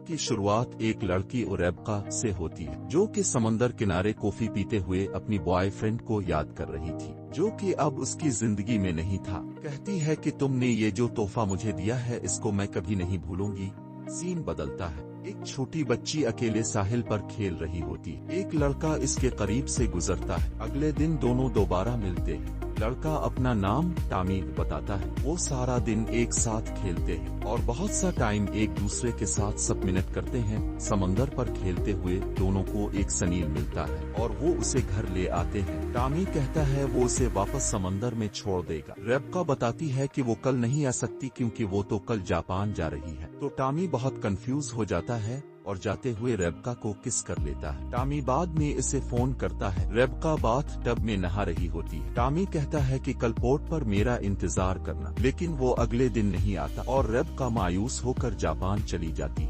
की शुरुआत एक लड़की और रेबका से होती है, जो कि समंदर किनारे कॉफी पीते हुए अपनी बॉयफ्रेंड को याद कर रही थी, जो कि अब उसकी जिंदगी में नहीं था। कहती है कि तुमने ये जो तोहफा मुझे दिया है इसको मैं कभी नहीं भूलूंगी। सीन बदलता है। एक छोटी बच्ची अकेले साहिल पर खेल रही होती है। एक लड़का इसके करीब से गुजरता है। अगले दिन दोनों दोबारा मिलते हैं। लड़का अपना नाम टॉमी बताता है। वो सारा दिन एक साथ खेलते हैं और बहुत सा टाइम एक दूसरे के साथ सब मिनट करते हैं। समंदर पर खेलते हुए दोनों को एक सनील मिलता है और वो उसे घर ले आते हैं। टॉमी कहता है वो उसे वापस समंदर में छोड़ देगा। रेबका बताती है कि वो कल नहीं आ सकती क्योंकि वो तो कल जापान जा रही है। तो टॉमी बहुत कंफ्यूज हो जाता है और जाते हुए रेबका को किस कर लेता है। टॉमी बाद में इसे फोन करता है। रेबका बाथ टब में नहा रही होती है। टॉमी कहता है कि कल पोर्ट पर मेरा इंतजार करना, लेकिन वो अगले दिन नहीं आता और रेबका मायूस होकर जापान चली जाती।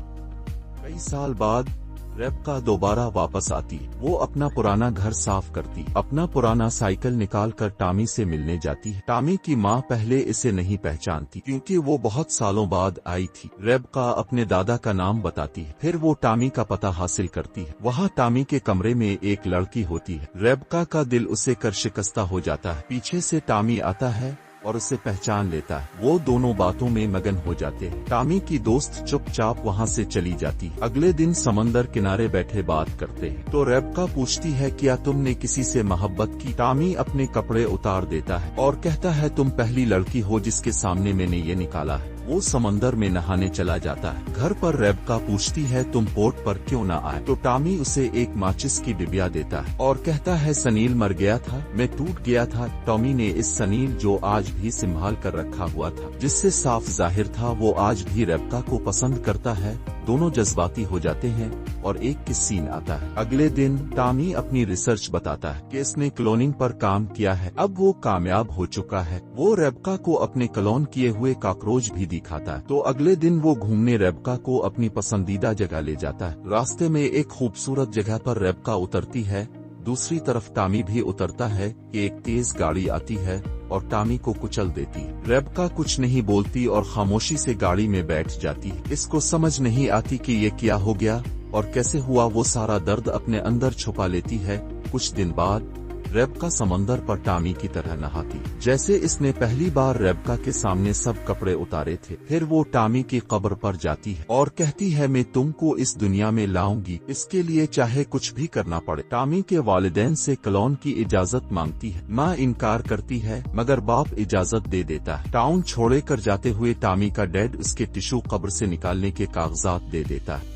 कई साल बाद रेबका दोबारा वापस आती। वो अपना पुराना घर साफ करती, अपना पुराना साइकिल निकालकर टॉमी से मिलने जाती है। टॉमी की माँ पहले इसे नहीं पहचानती क्योंकि वो बहुत सालों बाद आई थी। रेबका अपने दादा का नाम बताती है। फिर वो टॉमी का पता हासिल करती है। वहाँ टॉमी के कमरे में एक लड़की होती है। रेबका का दिल उसे कर शिकस्ता हो जाता है। पीछे से टॉमी आता है और उसे पहचान लेता है। वो दोनों बातों में मगन हो जाते हैं। टॉमी की दोस्त चुपचाप वहाँ से चली जाती। अगले दिन समंदर किनारे बैठे बात करते हैं तो रेबका पूछती है क्या तुमने किसी से मोहब्बत की। टॉमी अपने कपड़े उतार देता है और कहता है तुम पहली लड़की हो जिसके सामने मैंने ये निकाला है। वो समंदर में नहाने चला जाता है। घर पर रेबका पूछती है तुम पोर्ट पर क्यों न आए। तो टॉमी उसे एक माचिस की डिबिया देता है और कहता है सनील मर गया था, मैं टूट गया था। टॉमी ने इस सनील जो आज भी संभाल कर रखा हुआ था, जिससे साफ जाहिर था वो आज भी रेबका को पसंद करता है। दोनों जज्बाती हो जाते हैं और एक किस सीन आता है। अगले दिन टॉमी अपनी रिसर्च बताता है कि इसने क्लोनिंग पर काम किया है। अब वो कामयाब हो चुका है। वो रेबका को अपने क्लोन किए हुए कॉकरोच भी दिखाता है। तो अगले दिन वो घूमने रेबका को अपनी पसंदीदा जगह ले जाता है। रास्ते में एक खूबसूरत जगह पर रेबका उतरती है। दूसरी तरफ टॉमी भी उतरता है कि एक तेज गाड़ी आती है और टॉमी को कुचल देती है। रेबका कुछ नहीं बोलती और खामोशी से गाड़ी में बैठ जाती है। इसको समझ नहीं आती कि ये क्या हो गया और कैसे हुआ। वो सारा दर्द अपने अंदर छुपा लेती है। कुछ दिन बाद रेबका समंदर पर टॉमी की तरह नहाती, जैसे इसने पहली बार रेबका के सामने सब कपड़े उतारे थे। फिर वो टॉमी की कब्र पर जाती है और कहती है मैं तुमको इस दुनिया में लाऊंगी, इसके लिए चाहे कुछ भी करना पड़े। टॉमी के वालिदैन से क्लोन की इजाजत मांगती है। माँ इनकार करती है मगर बाप इजाजत दे देता है। टाउन छोड़े कर जाते हुए टॉमी का डैड उसके टिश्यू कब्र से निकालने के कागजात दे देता है।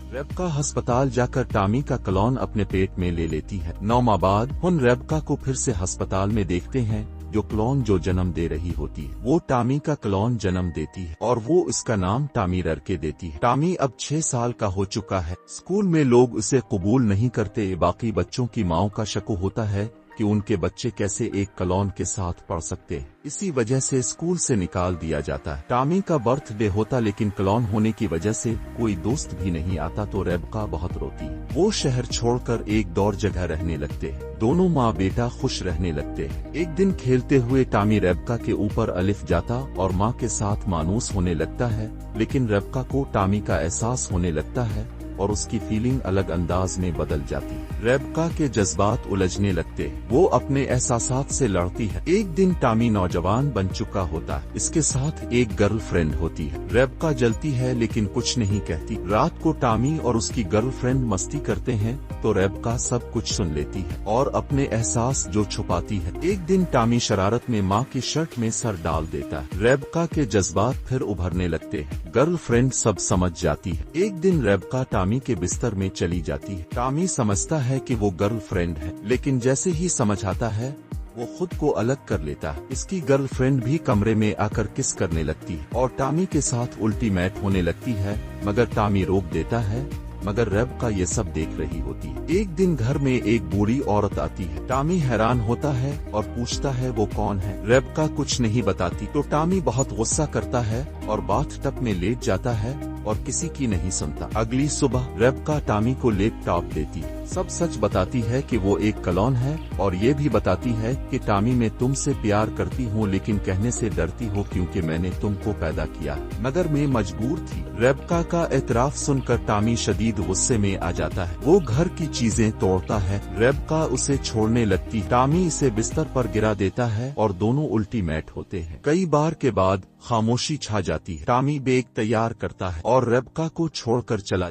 रेबका अस्पताल जाकर टॉमी का क्लोन अपने पेट में ले लेती है। 9 माह बाद हम रेबका को फिर से अस्पताल में देखते हैं। जो क्लोन जो जन्म दे रही होती है वो टॉमी का क्लोन जन्म देती है और वो इसका नाम टॉमी ररके देती है। टॉमी अब 6 साल का हो चुका है। स्कूल में लोग उसे कबूल नहीं करते। बाकी बच्चों की माओं का शक होता है कि उनके बच्चे कैसे एक क्लोन के साथ पढ़ सकते हैं। इसी वजह से स्कूल से निकाल दिया जाता है। टॉमी का बर्थडे होता लेकिन क्लोन होने की वजह से कोई दोस्त भी नहीं आता तो रेबका बहुत रोती। वो शहर छोड़कर एक और जगह रहने लगते हैं। दोनों माँ बेटा खुश रहने लगते हैं। एक दिन खेलते हुए टॉमी रेबका के ऊपर अलिफ जाता और माँ के साथ मानूस होने लगता है, लेकिन रेबका को टॉमी का एहसास होने लगता है और उसकी फीलिंग अलग अंदाज में बदल जाती है। रेबका के जज्बात उलझने लगते। वो अपने एहसासात से लड़ती है। एक दिन टॉमी नौजवान बन चुका होता है। इसके साथ एक गर्लफ्रेंड होती है। रेबका जलती है लेकिन कुछ नहीं कहती। रात को टॉमी और उसकी गर्लफ्रेंड मस्ती करते हैं तो रेबका सब कुछ सुन लेती है और अपने एहसास जो छुपाती है। एक दिन टॉमी शरारत में माँ की शर्ट में सर डाल देता है। रेबका के जज्बात फिर उभरने लगते हैं। गर्लफ्रेंड सब समझ जाती है। एक दिन रेबका टॉमी के बिस्तर में चली जाती है। टॉमी समझता है कि वो गर्लफ्रेंड है, लेकिन जैसे ही समझ आता है वो खुद को अलग कर लेता है। इसकी गर्लफ्रेंड भी कमरे में आकर किस करने लगती है और टॉमी के साथ अल्टीमेट होने लगती है, मगर टॉमी रोक देता है। मगर रेबका ये सब देख रही होती है। एक दिन घर में एक बूढ़ी औरत आती है। टॉमी हैरान होता है और पूछता है वो कौन है। रेबका कुछ नहीं बताती तो टॉमी बहुत गुस्सा करता है और बाथटब में लेट जाता है और किसी की नहीं सुनता। अगली सुबह रेबका टॉमी को लैपटॉप देती, सब सच बताती है कि वो एक क्लोन है और ये भी बताती है कि टॉमी मैं तुमसे प्यार करती हूँ लेकिन कहने से डरती हो क्योंकि मैंने तुमको पैदा किया, मगर मैं मजबूर थी। रेबका का एतराफ सुनकर टॉमी शदीद गुस्से में आ जाता है। वो घर की चीजें तोड़ता है। रेबका उसे छोड़ने लगती। टॉमी इसे बिस्तर पर गिरा देता है और दोनों उल्टी मैट होते हैं। कई बार के बाद खामोशी छा जाती है। टॉमी बेग तैयार करता है और रेबका को छोड़कर चला